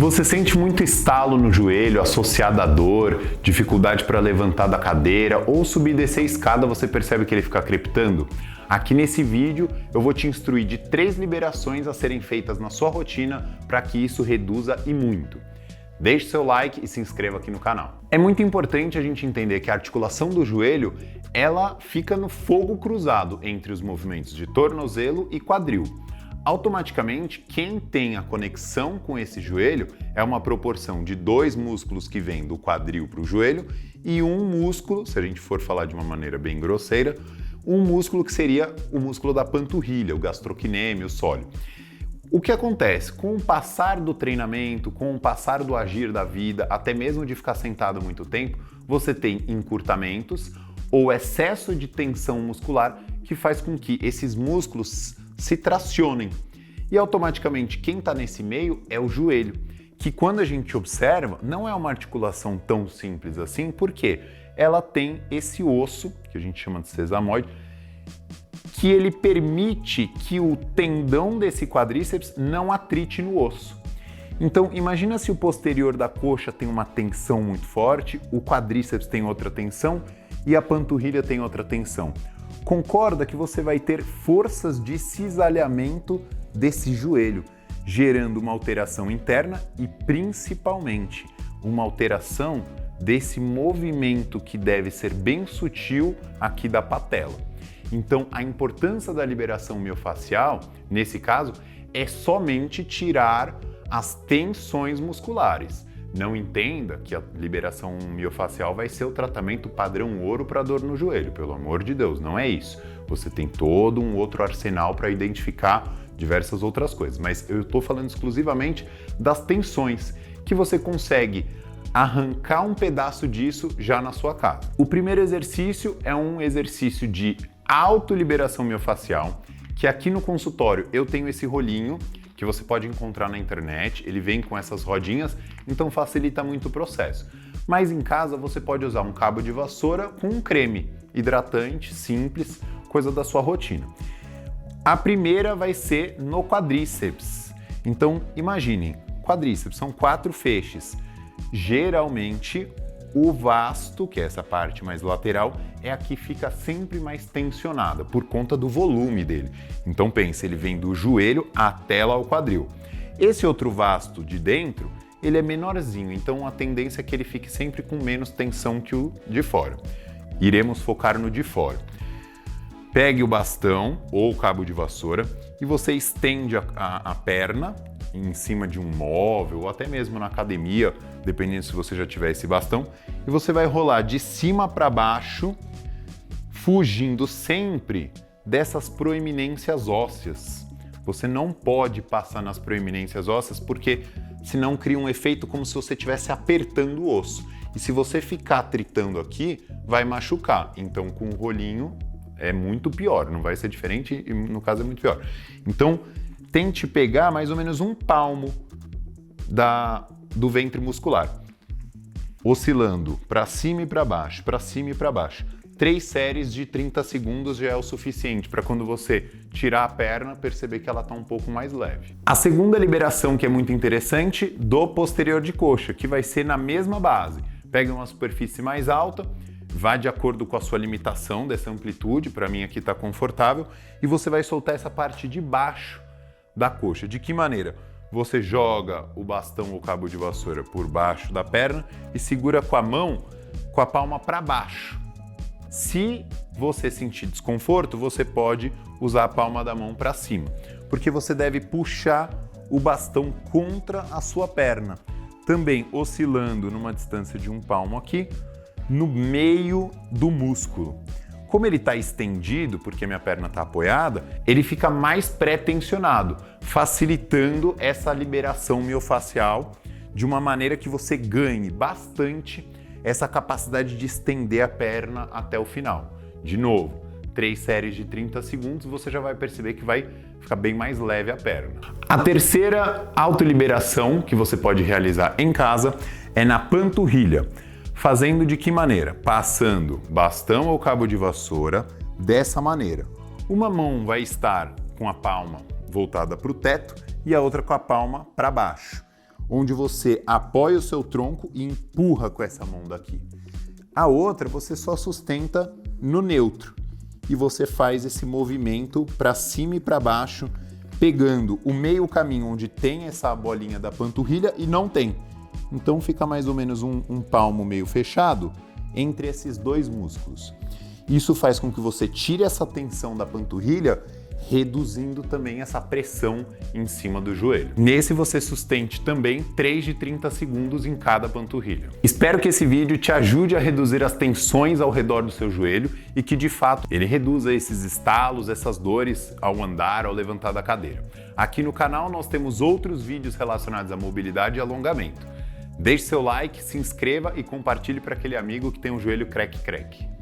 Você sente muito estalo no joelho associado à dor, dificuldade para levantar da cadeira ou subir e descer a escada, você percebe que ele fica crepitando? Aqui nesse vídeo eu vou te instruir de 3 liberações a serem feitas na sua rotina para que isso reduza e muito. Deixe seu like e se inscreva aqui no canal. É muito importante a gente entender que a articulação do joelho, ela fica no fogo cruzado entre os movimentos de tornozelo e quadril. Automaticamente, quem tem a conexão com esse joelho é uma proporção de 2 músculos que vêm do quadril para o joelho e um músculo, se a gente for falar de uma maneira bem grosseira, um músculo que seria o músculo da panturrilha, o gastrocnêmio, o sóleo. O que acontece? Com o passar do treinamento, com o passar do agir da vida, até mesmo de ficar sentado muito tempo, você tem encurtamentos ou excesso de tensão muscular que faz com que esses músculos se tracionem. E automaticamente quem está nesse meio é o joelho, que quando a gente observa, não é uma articulação tão simples assim, porque ela tem esse osso, que a gente chama de sesamoide, que ele permite que o tendão desse quadríceps não atrite no osso. Então imagina se o posterior da coxa tem uma tensão muito forte, o quadríceps tem outra tensão e a panturrilha tem outra tensão. Concorda que você vai ter forças de cisalhamento desse joelho, gerando uma alteração interna e principalmente uma alteração desse movimento que deve ser bem sutil aqui da patela. Então a importância da liberação miofascial, nesse caso, é somente tirar as tensões musculares. Não entenda que a liberação miofascial vai ser o tratamento padrão ouro para dor no joelho, pelo amor de Deus, não é isso. Você tem todo um outro arsenal para identificar diversas outras coisas, mas eu estou falando exclusivamente das tensões, que você consegue arrancar um pedaço disso já na sua casa. O primeiro exercício é um exercício de autoliberação miofascial, que aqui no consultório eu tenho esse rolinho, que você pode encontrar na internet, ele vem com essas rodinhas, então facilita muito o processo. Mas em casa você pode usar um cabo de vassoura com um creme hidratante, simples, coisa da sua rotina. A primeira vai ser no quadríceps. Então imaginem, quadríceps são 4 feixes. Geralmente o vasto, que é essa parte mais lateral, é a que fica sempre mais tensionada por conta do volume dele. Então pense, ele vem do joelho até lá o quadril. Esse outro vasto de dentro, ele é menorzinho, então a tendência é que ele fique sempre com menos tensão que o de fora. Iremos focar no de fora. Pegue o bastão ou o cabo de vassoura e você estende a perna em cima de um móvel ou até mesmo na academia, dependendo se você já tiver esse bastão, e você vai rolar de cima para baixo, fugindo sempre dessas proeminências ósseas. Você não pode passar nas proeminências ósseas porque senão cria um efeito como se você estivesse apertando o osso. E se você ficar tritando aqui, vai machucar. Então com o rolinho é muito pior, não vai ser diferente e no caso é muito pior. Então tente pegar mais ou menos um palmo do ventre muscular, oscilando para cima e para baixo, para cima e para baixo. 3 séries de 30 segundos já é o suficiente para quando você tirar a perna, perceber que ela está um pouco mais leve. A segunda liberação que é muito interessante, do posterior de coxa, que vai ser na mesma base. Pega uma superfície mais alta, vá de acordo com a sua limitação dessa amplitude, para mim aqui está confortável, e você vai soltar essa parte de baixo da coxa. De que maneira? Você joga o bastão ou cabo de vassoura por baixo da perna e segura com a mão, com a palma para baixo. Se você sentir desconforto, você pode usar a palma da mão para cima, porque você deve puxar o bastão contra a sua perna, também oscilando numa distância de um palmo aqui, no meio do músculo. Como ele está estendido, porque minha perna está apoiada, ele fica mais pré-tensionado, facilitando essa liberação miofascial de uma maneira que você ganhe bastante essa capacidade de estender a perna até o final. De novo, 3 séries de 30 segundos, você já vai perceber que vai ficar bem mais leve a perna. A terceira autoliberação que você pode realizar em casa é na panturrilha. Fazendo de que maneira? Passando bastão ou cabo de vassoura dessa maneira. Uma mão vai estar com a palma voltada para o teto e a outra com a palma para baixo. onde você apoia o seu tronco e empurra com essa mão daqui. A outra você só sustenta no neutro e você faz esse movimento para cima e para baixo, pegando o meio caminho onde tem essa bolinha da panturrilha e não tem. Então fica mais ou menos um palmo meio fechado entre esses dois músculos. Isso faz com que você tire essa tensão da panturrilha, reduzindo também essa pressão em cima do joelho. Nesse você sustente também 3 de 30 segundos em cada panturrilha. Espero que esse vídeo te ajude a reduzir as tensões ao redor do seu joelho e que de fato ele reduza esses estalos, essas dores ao andar, ao levantar da cadeira. Aqui no canal nós temos outros vídeos relacionados à mobilidade e alongamento. Deixe seu like, se inscreva e compartilhe para aquele amigo que tem um joelho creque-creque.